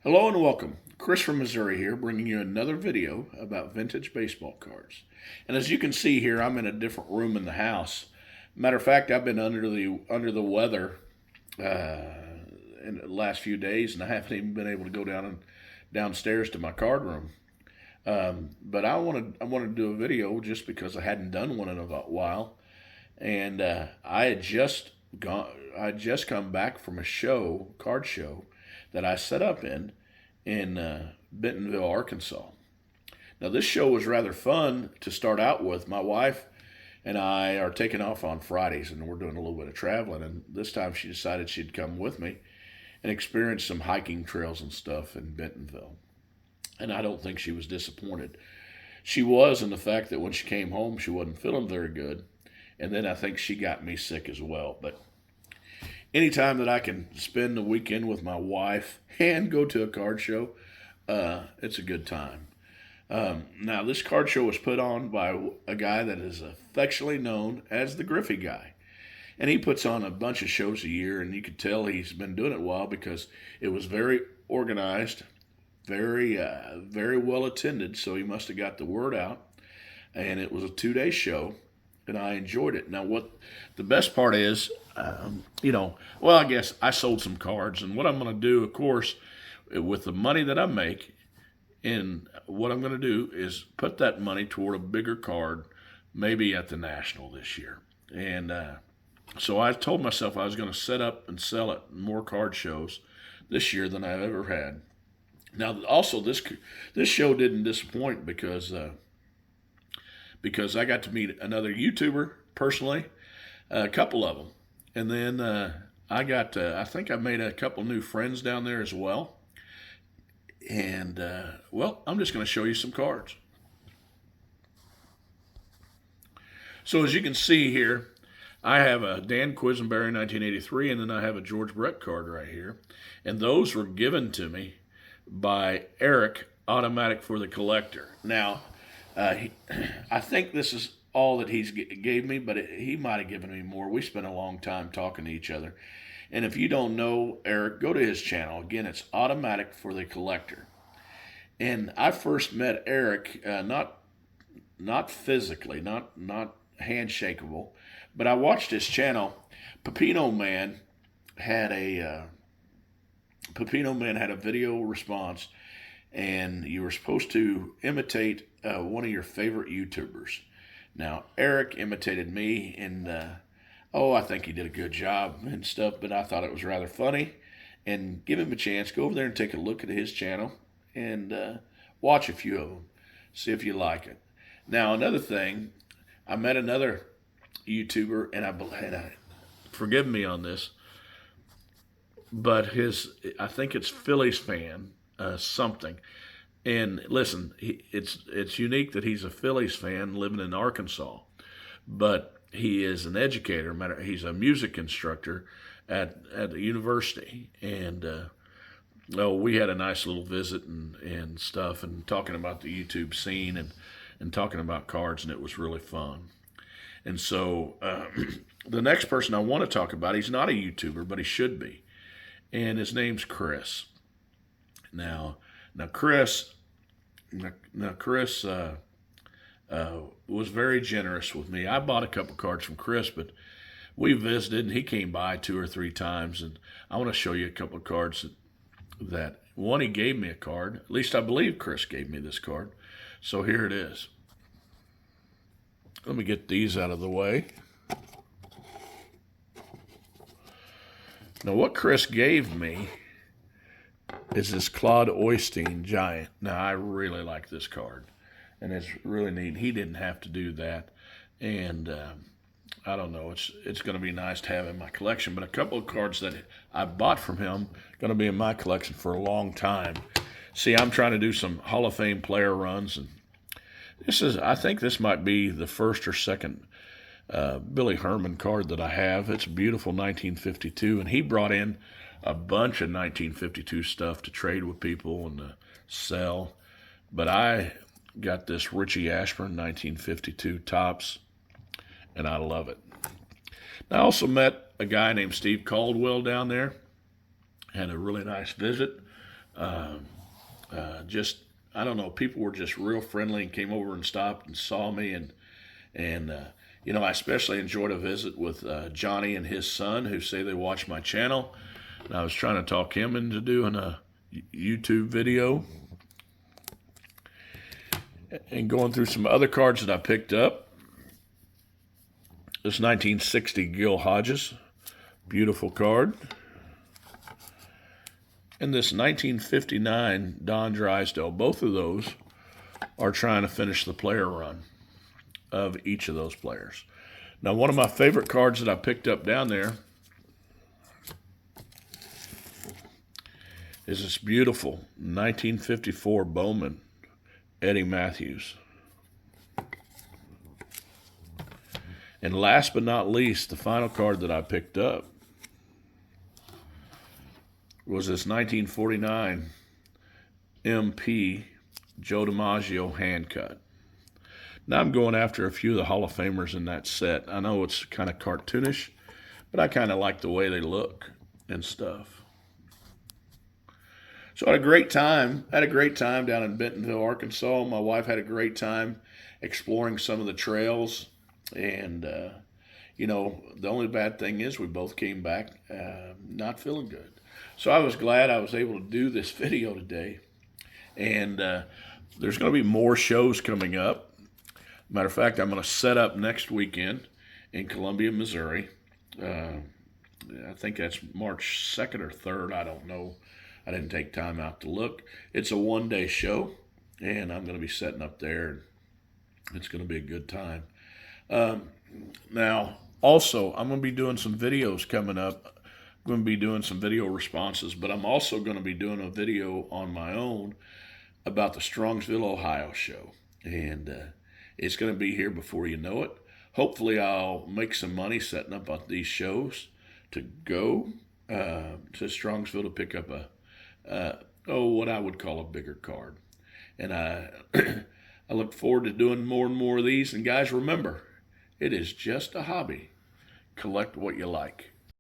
Hello and welcome. Chris from Missouri here, bringing you another video about vintage baseball cards. And as you can see here, I'm in a different room in the house. Matter of fact, I've been under the weather in the last few days, and I haven't even been able to go downstairs to my card room. But I wanted to do a video just because I hadn't done one in a while, and I had just come back from a card show that I set up in Bentonville, Arkansas. Now this show was rather fun to start out with. My wife and I are taking off on Fridays, and we're doing a little bit of traveling. And this time she decided she'd come with me and experience some hiking trails and stuff in Bentonville. And I don't think she was disappointed. She was in the fact that when she came home, she wasn't feeling very good. And then I think she got me sick as well. But anytime that I can spend the weekend with my wife and go to a card show, it's a good time. Now, this card show was put on by a guy that is affectionately known as the Griffey Guy. And he puts on a bunch of shows a year, and you could tell he's been doing it a while because it was very organized, very well attended, so he must have got the word out. And it was a 2-day show, and I enjoyed it. Now, what the best part is, well, I guess I sold some cards, and what I'm going to do, of course, with the money that I make, and what I'm going to do is put that money toward a bigger card, maybe at the National this year. And so I told myself I was going to set up and sell at more card shows this year than I've ever had. Now, also this show didn't disappoint because I got to meet another YouTuber personally, a couple of them, and then I think I made a couple new friends down there as well. And well, I'm just going to show you some cards. So as you can see here, I have a Dan Quisenberry 1983, and then I have a George Brett card right here. And those were given to me by Eric, Automatic for the Collector. Now, I think this is all that he's gave me, but he might have given me more. We spent a long time talking to each other. And if you don't know Eric, go to his channel. Again, it's Automatic for the Collector. And I first met Eric, not physically, not handshakeable, but I watched his channel. Pepino Man had a video response, and you were supposed to imitate one of your favorite YouTubers. Now, Eric imitated me, and I think he did a good job and stuff, but I thought it was rather funny. And give him a chance. Go over there and take a look at his channel and watch a few of them. See if you like it. Now, another thing, I met another YouTuber, and forgive me on this, but I think it's Phillies fan, something. And listen, it's unique that he's a Phillies fan living in Arkansas, but he is an educator. He's a music instructor at the university, and we had a nice little visit and stuff, and talking about the YouTube scene and talking about cards, and it was really fun. And so the next person I want to talk about, he's not a YouTuber, but he should be, and his name's Chris. Now Chris was very generous with me. I bought a couple cards from Chris, but we visited, and he came by 2 or 3 times, and I want to show you a couple of cards that one, he gave me a card. At least I believe Chris gave me this card. So here it is. Let me get these out of the way. Now, what Chris gave me is this Claude Oystein Giant. Now, I really like this card, and it's really neat. He didn't have to do that, and I don't know. It's going to be nice to have in my collection. But a couple of cards that I bought from him going to be in my collection for a long time. See, I'm trying to do some Hall of Fame player runs, and I think this might be the first or second Billy Herman card that I have. It's a beautiful 1952, and he brought in a bunch of 1952 stuff to trade with people and to sell. But I got this Richie Ashburn 1952 Topps, and I love it. I also met a guy named Steve Caldwell down there. Had a really nice visit. Just, I don't know, people were just real friendly and came over and stopped and saw me. And I especially enjoyed a visit with Johnny and his son, who say they watch my channel. And I was trying to talk him into doing a YouTube video and going through some other cards that I picked up. This 1960 Gil Hodges, beautiful card. And this 1959 Don Drysdale, both of those are trying to finish the player run of each of those players. Now, one of my favorite cards that I picked up down there is this beautiful 1954 Bowman Eddie Matthews. And last but not least, the final card that I picked up was this 1949 MP Joe DiMaggio hand cut. Now I'm going after a few of the Hall of Famers in that set. I know it's kind of cartoonish, but I kind of like the way they look and stuff. So I had a great time. Down in Bentonville, Arkansas. My wife had a great time exploring some of the trails. And, the only bad thing is we both came back not feeling good. So I was glad I was able to do this video today. And there's going to be more shows coming up. Matter of fact, I'm going to set up next weekend in Columbia, Missouri. I think that's March 2nd or 3rd. I don't know. I didn't take time out to look. It's a one-day show, and I'm going to be setting up there. It's going to be a good time. Now, also, I'm going to be doing some videos coming up. I'm going to be doing some video responses, but I'm also going to be doing a video on my own about the Strongsville, Ohio show. And it's going to be here before you know it. Hopefully, I'll make some money setting up on these shows to go to Strongsville to pick up what I would call a bigger card. And I look forward to doing more and more of these. And guys, remember, it is just a hobby. Collect what you like.